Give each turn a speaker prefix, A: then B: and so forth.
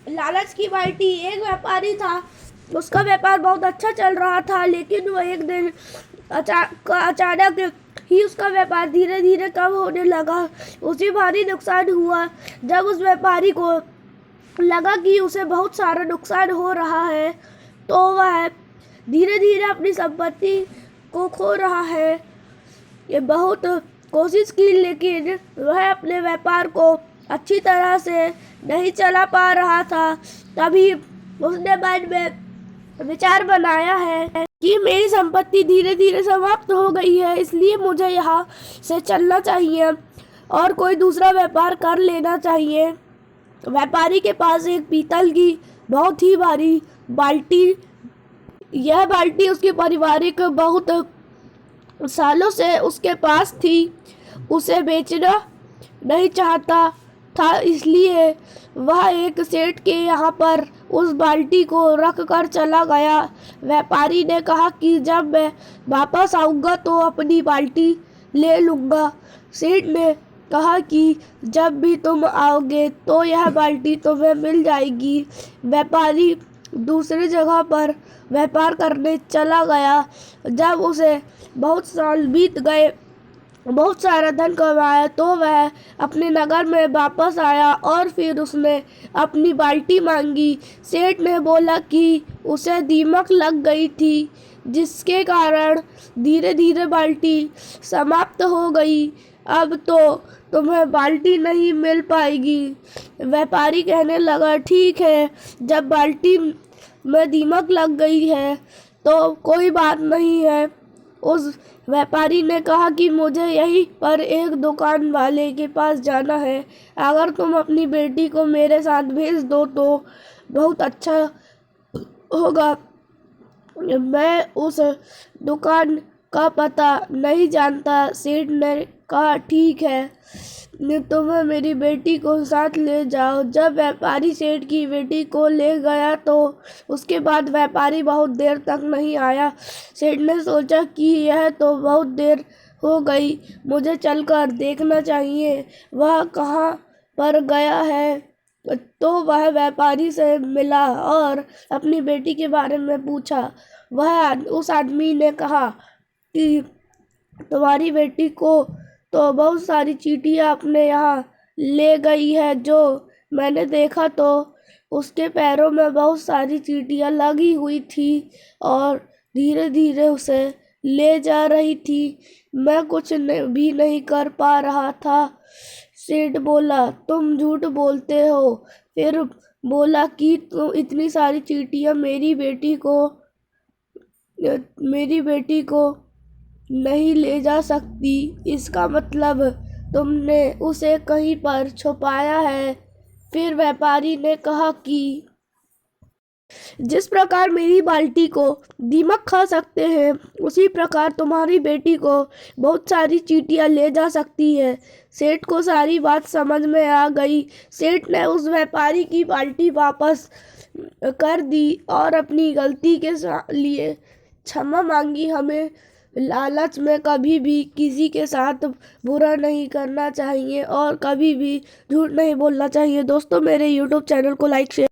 A: लालच की बाल्टी। एक व्यापारी था, उसका व्यापार बहुत अच्छा चल रहा था, लेकिन वह एक दिन अचानक ही उसका व्यापार धीरे धीरे कम होने लगा। उसे भारी नुकसान हुआ। जब उस व्यापारी को लगा कि उसे बहुत सारा नुकसान हो रहा है, तो वह धीरे धीरे अपनी संपत्ति को खो रहा है। ये बहुत कोशिश की, लेकिन वह अपने व्यापार को अच्छी तरह से नहीं चला पा रहा था। तभी उसने मन में विचार बनाया है कि मेरी संपत्ति धीरे धीरे समाप्त हो गई है, इसलिए मुझे यहाँ से चलना चाहिए और कोई दूसरा व्यापार कर लेना चाहिए। व्यापारी के पास एक पीतल की बहुत ही भारी बाल्टी, यह बाल्टी उसके पारिवारिक बहुत सालों से उसके पास थी। उसे बेचना नहीं चाहता था, इसलिए वह एक सेठ के यहाँ पर उस बाल्टी को रख कर चला गया। व्यापारी ने कहा कि जब मैं वापस आऊँगा तो अपनी बाल्टी ले लूँगा। सेठ ने कहा कि जब भी तुम आओगे तो यह बाल्टी तुम्हें मिल जाएगी। व्यापारी दूसरी जगह पर व्यापार करने चला गया। जब उसे बहुत साल बीत गए, बहुत सारा धन कमाया, तो वह अपने नगर में वापस आया और फिर उसने अपनी बाल्टी मांगी। सेठ ने बोला कि उसे दीमक लग गई थी, जिसके कारण धीरे धीरे बाल्टी समाप्त हो गई। अब तो तुम्हें बाल्टी नहीं मिल पाएगी। व्यापारी कहने लगा, ठीक है, जब बाल्टी में दीमक लग गई है तो कोई बात नहीं है। उस व्यापारी ने कहा कि मुझे यहीं पर एक दुकान वाले के पास जाना है। अगर तुम अपनी बेटी को मेरे साथ भेज दो तो बहुत अच्छा होगा। मैं उस दुकान का पता नहीं जानता। सेठ ने कहा, ठीक है, तुम्हें मेरी बेटी को साथ ले जाओ। जब व्यापारी सेठ की बेटी को ले गया तो उसके बाद व्यापारी बहुत देर तक नहीं आया। सेठ ने सोचा कि यह तो बहुत देर हो गई, मुझे चलकर देखना चाहिए वह कहाँ पर गया है। तो वह व्यापारी से मिला और अपनी बेटी के बारे में पूछा। उस आदमी ने कहा कि तुम्हारी बेटी को तो बहुत सारी चींटियां अपने यहाँ ले गई है। जो मैंने देखा तो उसके पैरों में बहुत सारी चींटियां लगी हुई थी और धीरे धीरे उसे ले जा रही थी। मैं कुछ भी नहीं कर पा रहा था। सेठ बोला, तुम झूठ बोलते हो। फिर बोला कि तुम इतनी सारी चींटियां मेरी बेटी को नहीं ले जा सकती। इसका मतलब तुमने उसे कहीं पर छुपाया है। फिर व्यापारी ने कहा कि जिस प्रकार मेरी बाल्टी को दीमक खा सकते हैं, उसी प्रकार तुम्हारी बेटी को बहुत सारी चींटियां ले जा सकती है। सेठ को सारी बात समझ में आ गई। सेठ ने उस व्यापारी की बाल्टी वापस कर दी और अपनी गलती के लिए क्षमा मांगी। हमें लालच में कभी भी किसी के साथ बुरा नहीं करना चाहिए और कभी भी झूठ नहीं बोलना चाहिए। दोस्तों, मेरे YouTube चैनल को लाइक शेयर